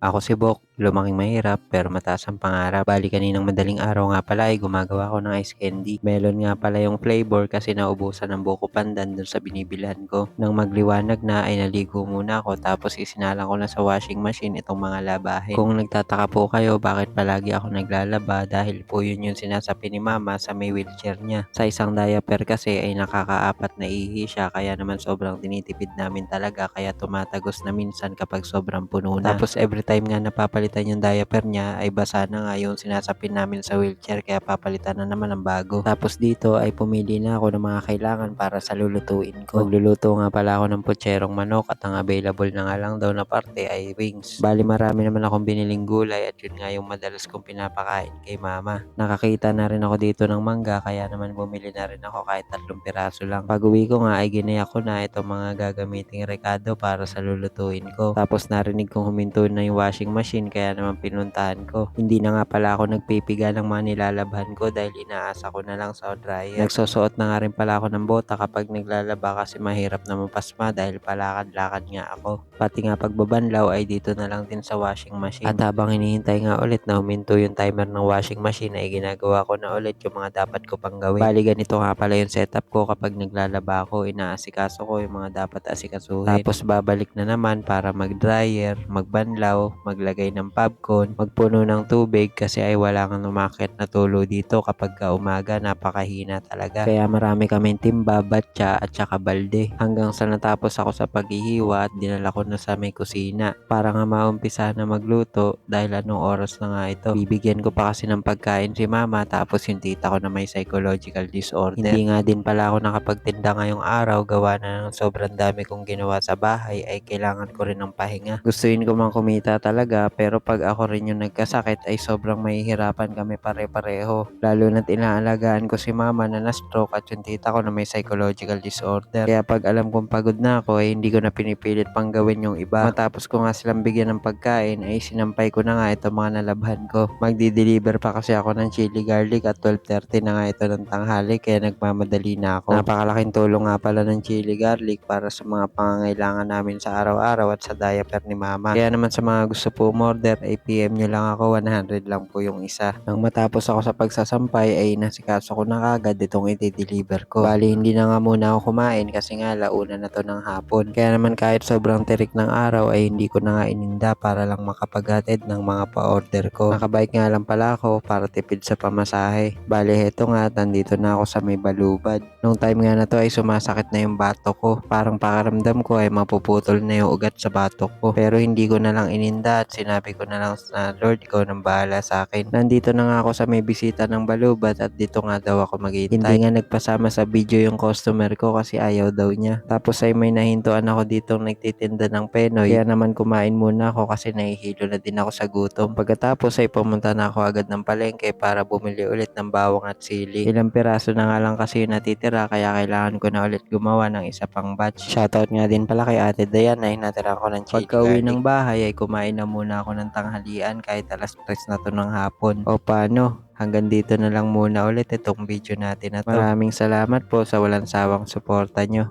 Ako si Bok, lumaking mahirap pero mataas ang pangarap. Bali kaninang madaling araw nga pala ay gumagawa ako ng ice candy. Melon nga pala yung flavor kasi naubusan ng buko pandan dun sa binibilhan ko. Nang magliwanag na ay naligo muna ako tapos isinalang ko na sa washing machine itong mga labahin. Kung nagtataka po kayo bakit palagi ako naglalaba dahil po yun yung sinasapi ni mama sa may wheelchair niya. Sa isang diaper kasi ay nakakaapat na ihi siya kaya naman sobrang tinitipid namin talaga kaya tumatagos na minsan kapag sobrang puno na. Tapos every time nga napapalitan yung diaper niya ay basa na nga yung sinasapin namin sa wheelchair kaya papalitan na naman ng bago. Tapos dito ay pumili na ako ng mga kailangan para sa lulutuin ko. Magluluto nga pala ako ng putserong manok at ang available na nga lang daw na parte ay wings. Bali marami naman akong biniling gulay at yun nga yung madalas kong pinapakain kay mama. Nakakita na rin ako dito ng mangga kaya naman bumili na rin ako kahit 3 piraso lang. Pag uwi ko nga ay ginaya ko na itong mga gagamiting rekado para sa lulutuin ko. Tapos narinig kong huminto na yung washing machine kaya naman pinuntahan ko. Hindi na nga pala ako nagpipiga ng mga nilalabhan ko dahil inaasa ko na lang sa dryer. Nagsusuot na nga rin pala ako ng bota kapag naglalaba kasi mahirap na mapasma dahil palakad-lakad nga ako. Pati nga pagbabanlaw ay dito na lang din sa washing machine. At habang hinihintay nga ulit na huminto yung timer ng washing machine ay ginagawa ko na ulit yung mga dapat ko pang gawin. Bali ganito nga pala yung setup ko kapag naglalaba ako, inaasikaso ko yung mga dapat asikasuhin. Tapos babalik na naman para mag-dryer, magbanlaw, maglagay ng popcorn, magpuno ng tubig kasi ay wala kang umakyat na tulo dito kapag umaga napakahina talaga. Kaya marami kaming timba, batya at saka balde. Hanggang sa natapos ako sa paghihiwa at dinala ko na sa may kusina para nga maumpisa na magluto dahil anong oras na nga ito. Bibigyan ko pa kasi ng pagkain si mama tapos yung tita ko na may psychological disorder. Hindi nga din pala ako nakapagtinda ngayong araw gawa na ng sobrang dami kong ginawa sa bahay ay kailangan ko rin ng pahinga. Gustuin ko mang kumita talaga pero pag ako rin yung nagkasakit ay sobrang mahihirapan kami pare-pareho. Lalo na't inaalagaan ko si mama na na-stroke at yung tita ko na may psychological disorder. Kaya pag alam kong pagod na ako ay hindi ko na pinipilit pang gawin yung iba. Matapos ko nga silang bigyan ng pagkain ay sinampay ko na nga ito mga nalabhan ko. Magdi-deliver pa kasi ako ng chili garlic at 12:30 na nga ito ng tanghali kaya nagmamadali na ako. Napakalaking tulong nga pala ng chili garlic para sa mga pangangailangan namin sa araw-araw at sa diaper ni mama. Kaya naman sa mga gusto po umorder ay PM nyo lang ako, 100 lang po yung isa. Nang matapos ako sa pagsasampay ay nasikaso ko na kagad itong i-deliver ko. Bali hindi na nga muna ako kumain kasi nga launa na to ng hapon. Kaya naman kahit sobrang tirik ng araw ay hindi ko na nga ininda para lang makapaghatid ng mga pa-order ko. Nakabike nga lang pala ako para tipid sa pamasahe. Bali heto nga, nandito na ako sa may balubad. Nung time nga na to ay sumasakit na yung batok ko. Parang pakaramdam ko ay mapuputol na yung ugat sa batok ko. Pero hindi ko na lang ininda at sinabi ko na lang na Lord, ikaw nang bahala sa akin. Nandito na nga ako sa may bisita ng balubad at dito nga daw ako maghihintay. Hindi nga nagpasama sa video yung customer ko kasi ayaw daw niya. Tapos ay may nahintuan ako ditong nagtitinda ng penoy. Kaya naman kumain muna ako kasi nahihilo na din ako sa gutom. Pagkatapos ay pumunta na ako agad ng palengke para bumili ulit ng bawang at sili. Ilang piraso na nga lang kasi yung natitira kaya kailangan ko na ulit gumawa ng isa pang batch. Shoutout nga din pala kay Ate Diana ay natira ko ng chili Pagka-uwi ng bahay ay kumain na muna ako ng tanghalian kahit alas 3 na to ng hapon. O paano? Hanggang dito na lang muna ulit itong video natin na to. Maraming salamat po sa walang sawang suporta nyo.